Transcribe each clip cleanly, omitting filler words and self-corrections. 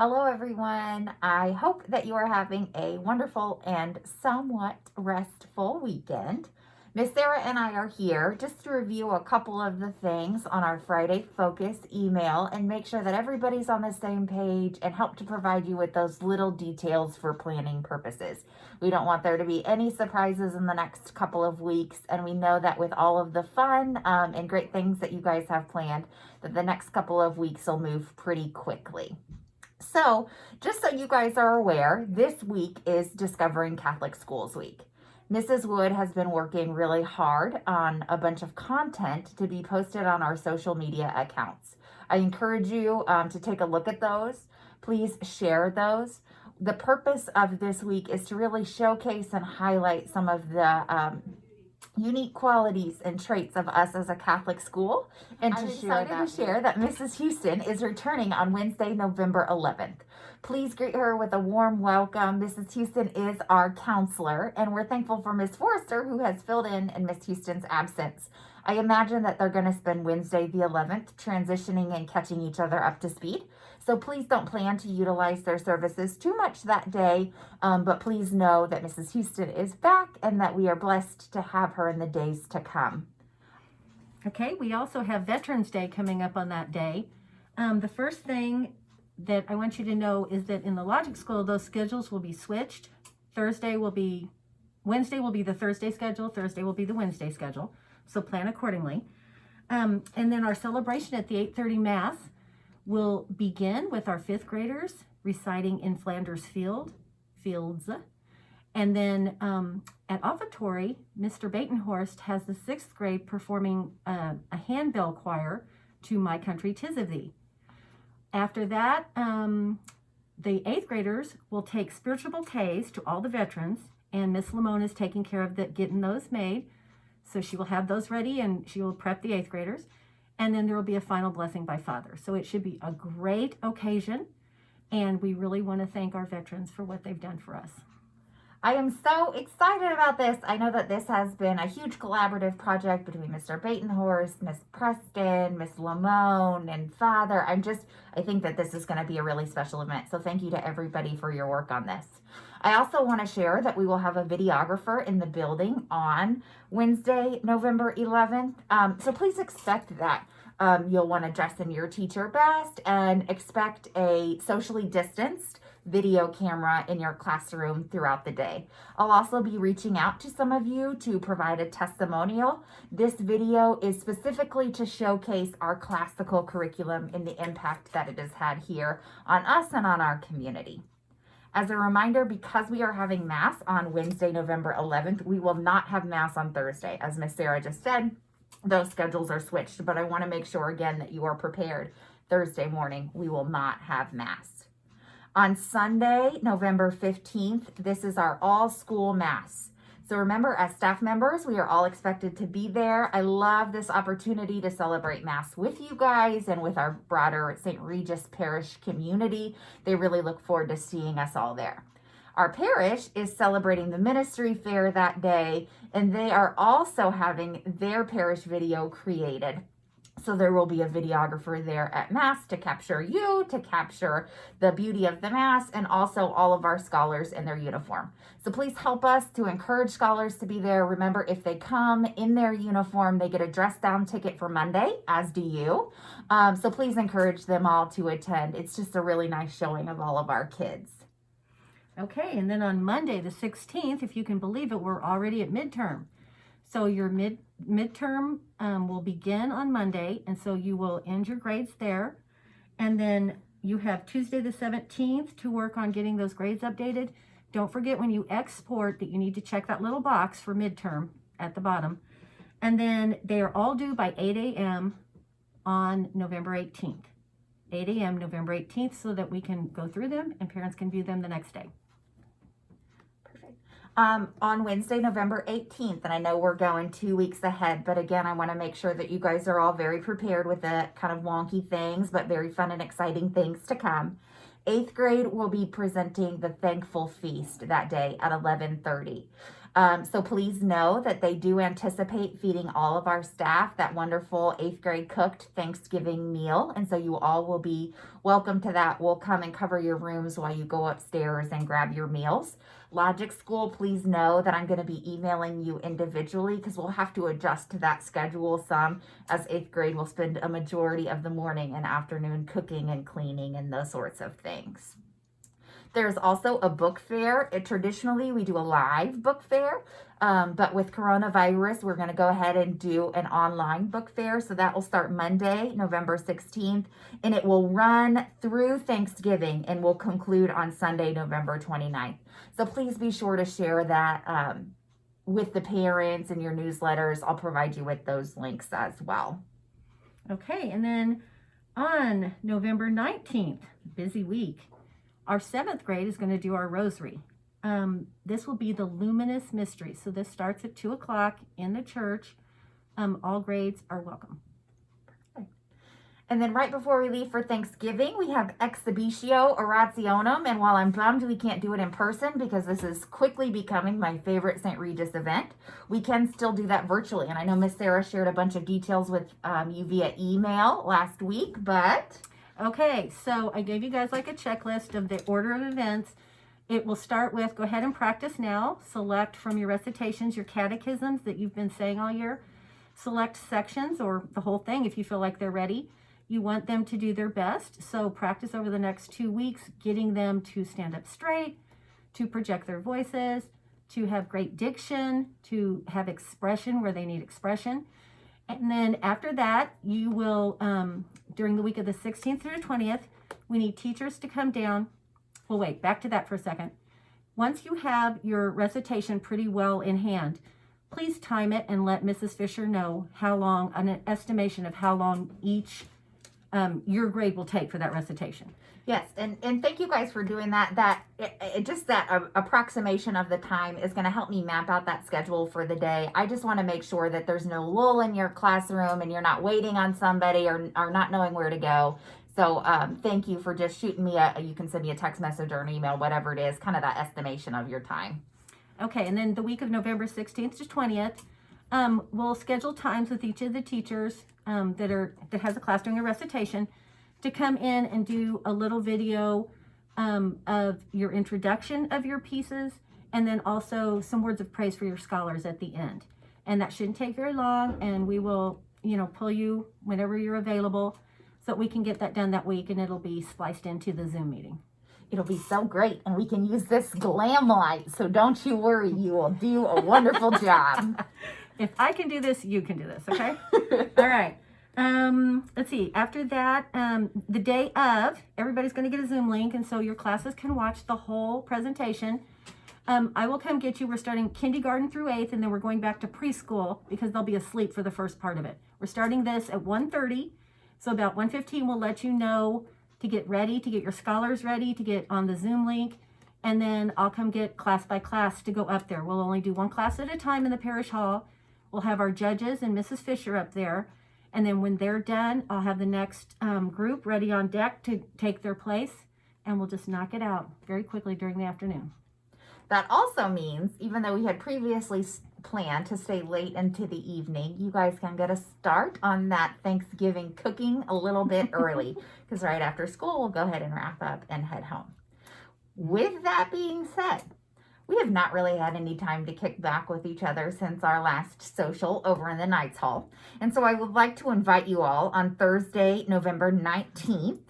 Hello, everyone. I hope that you are having a wonderful and somewhat restful weekend. Miss Sarah and I are here just to review a couple of the things on our Friday Focus email and make sure that everybody's on the same page and help to provide you with those little details for planning purposes. We don't want there to be any surprises in the next couple of weeks, and we know that with all of the fun and great things that you guys have planned, that the next couple of weeks will move pretty quickly. So, just so you guys are aware, this week is Discovering Catholic Schools Week. Mrs. Wood has been working really hard on a bunch of content to be posted on our social media accounts. I encourage you to take a look at those. Please share those. The purpose of this week is to really showcase and highlight some of the unique qualities and traits of us as a Catholic school, and to share that Mrs. Houston is returning on Wednesday, November 11th. Please greet her with a warm welcome. Mrs. Houston is our counselor, and we're thankful for Miss Forrester, who has filled in Miss Houston's absence. I imagine that they're going to spend Wednesday the 11th transitioning and catching each other up to speed. So please don't plan to utilize their services too much that day, but please know that Mrs. Houston is back and that we are blessed to have her in the days to come. Okay, we also have Veterans Day coming up on that day. The first thing that I want you to know is that in the Logic School, those schedules will be switched. Wednesday will be the Thursday schedule, Thursday will be the Wednesday schedule, so plan accordingly. And then our celebration at the 8:30 Mass will begin with our 5th graders reciting In Flanders Fields. And then at offertory, Mr. Batenhorst has the 6th grade performing a handbell choir to My Country 'Tis of Thee. After that, the 8th graders will take spiritual bouquets to all the veterans, and Miss Lamone is taking care of getting those made. So she will have those ready and she will prep the 8th graders. And then there will be a final blessing by Father. So it should be a great occasion. And we really want to thank our veterans for what they've done for us. I am so excited about this. I know that this has been a huge collaborative project between Mr. Batenhorst, Miss Preston, Miss Lamone, and Father. I think that this is going to be a really special event. So thank you to everybody for your work on this. I also want to share that we will have a videographer in the building on Wednesday, November 11th. So please expect that. You'll want to dress in your teacher best and expect a socially distanced video camera in your classroom throughout the day. I'll also be reaching out to some of you to provide a testimonial. This video is specifically to showcase our classical curriculum and the impact that it has had here on us and on our community. As a reminder, because we are having Mass on Wednesday, November 11th, we will not have Mass on Thursday. As Miss Sarah just said, those schedules are switched, but I want to make sure again that you are prepared. Thursday morning, we will not have Mass. On Sunday, November 15th, this is our all-school Mass. So remember, as staff members, we are all expected to be there. I love this opportunity to celebrate Mass with you guys and with our broader St. Regis Parish community. They really look forward to seeing us all there. Our parish is celebrating the ministry fair that day, and they are also having their parish video created. So there will be a videographer there at Mass to capture you, to capture the beauty of the Mass, and also all of our scholars in their uniform. So please help us to encourage scholars to be there. Remember, if they come in their uniform, they get a dress down ticket for Monday, as do you. So please encourage them all to attend. It's just a really nice showing of all of our kids. Okay, and then on Monday, the 16th, if you can believe it, we're already at midterm. So your midterm will begin on Monday, and so you will end your grades there. And then you have Tuesday the 17th to work on getting those grades updated. Don't forget when you export that you need to check that little box for midterm at the bottom. And then they are all due by 8 a.m. on November 18th. 8 a.m. November 18th, so that we can go through them and parents can view them the next day. On Wednesday, November 18th, and I know we're going 2 weeks ahead, but again, I want to make sure that you guys are all very prepared with the kind of wonky things, but very fun and exciting things to come. 8th grade will be presenting the Thankful Feast that day at 11:30. So please know that they do anticipate feeding all of our staff that wonderful 8th grade cooked Thanksgiving meal. And so you all will be welcome to that. We'll come and cover your rooms while you go upstairs and grab your meals. Logic School, please know that I'm going to be emailing you individually because we'll have to adjust to that schedule some, as 8th grade will spend a majority of the morning and afternoon cooking and cleaning and those sorts of things. There's also a book fair. Traditionally, we do a live book fair, but with coronavirus, we're going to go ahead and do an online book fair. So that will start Monday, November 16th, and it will run through Thanksgiving and will conclude on Sunday, November 29th. So please be sure to share that with the parents in your newsletters. I'll provide you with those links as well. Okay, and then on November 19th, busy week, our 7th grade is going to do our rosary. This will be the Luminous Mystery. So this starts at 2 o'clock in the church. All grades are welcome. And then right before we leave for Thanksgiving, we have Exhibitio Orationum. And while I'm bummed we can't do it in person because this is quickly becoming my favorite St. Regis event, we can still do that virtually. And I know Miss Sarah shared a bunch of details with you via email last week, but... Okay, so I gave you guys like a checklist of the order of events. It will start with, go ahead and practice now. Select from your recitations, your catechisms that you've been saying all year. Select sections or the whole thing if you feel like they're ready. You want them to do their best. So practice over the next 2 weeks, getting them to stand up straight, to project their voices, to have great diction, to have expression where they need expression. And then after that, you will, during the week of the 16th through the 20th, we need teachers to come down. Well, wait, back to that for a second. Once you have your recitation pretty well in hand, please time it and let Mrs. Fisher know how long, an estimation of how long each your grade will take for that recitation. Yes, and thank you guys for doing that. That approximation of the time is going to help me map out that schedule for the day. I just want to make sure that there's no lull in your classroom and you're not waiting on somebody or not knowing where to go. So thank you for just shooting me you can send me a text message or an email, whatever it is, kind of that estimation of your time. Okay, and then the week of November 16th to 20th, we'll schedule times with each of the teachers that has a class doing a recitation to come in and do a little video of your introduction of your pieces, and then also some words of praise for your scholars at the end. And that shouldn't take very long, and we will, pull you whenever you're available so that we can get that done that week, and it'll be spliced into the Zoom meeting. It'll be so great, and we can use this glam light, so don't you worry, you will do a wonderful job. If I can do this, you can do this, okay? All right. Let's see. After that, the day of, everybody's going to get a Zoom link, and so your classes can watch the whole presentation. I will come get you. We're starting kindergarten through 8th, and then we're going back to preschool because they'll be asleep for the first part of it. We're starting this at 1:30, so about 1:15 we'll let you know to get ready, to get your scholars ready, to get on the Zoom link, and then I'll come get class by class to go up there. We'll only do one class at a time in the parish hall. We'll have our judges and Mrs. Fisher up there. And then when they're done, I'll have the next group ready on deck to take their place, and we'll just knock it out very quickly during the afternoon. That also means, even though we had previously planned to stay late into the evening, you guys can get a start on that Thanksgiving cooking a little bit early, because right after school, we'll go ahead and wrap up and head home. With that being said, we have not really had any time to kick back with each other since our last social over in the Knights Hall. And so I would like to invite you all on Thursday, November 19th,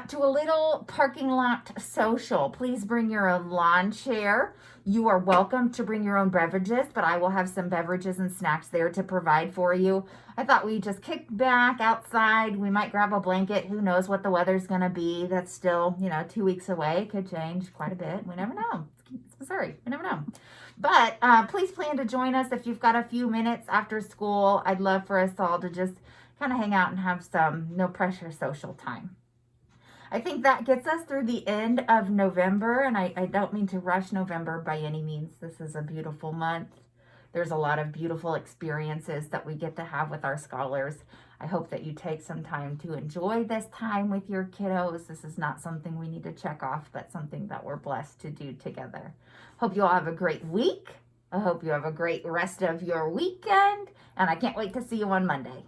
to a little parking lot social. Please bring your own lawn chair. You are welcome to bring your own beverages, but I will have some beverages and snacks there to provide for you. I thought we'd just kick back outside. We might grab a blanket. Who knows what the weather's going to be? That's still, 2 weeks away. Could change quite a bit. We never know. It's Missouri. We never know. But please plan to join us if you've got a few minutes after school. I'd love for us all to just kind of hang out and have some no pressure social time. I think that gets us through the end of November, and I don't mean to rush November by any means. This is a beautiful month. There's a lot of beautiful experiences that we get to have with our scholars. I hope that you take some time to enjoy this time with your kiddos. This is not something we need to check off, but something that we're blessed to do together. Hope you all have a great week. I hope you have a great rest of your weekend, and I can't wait to see you on Monday.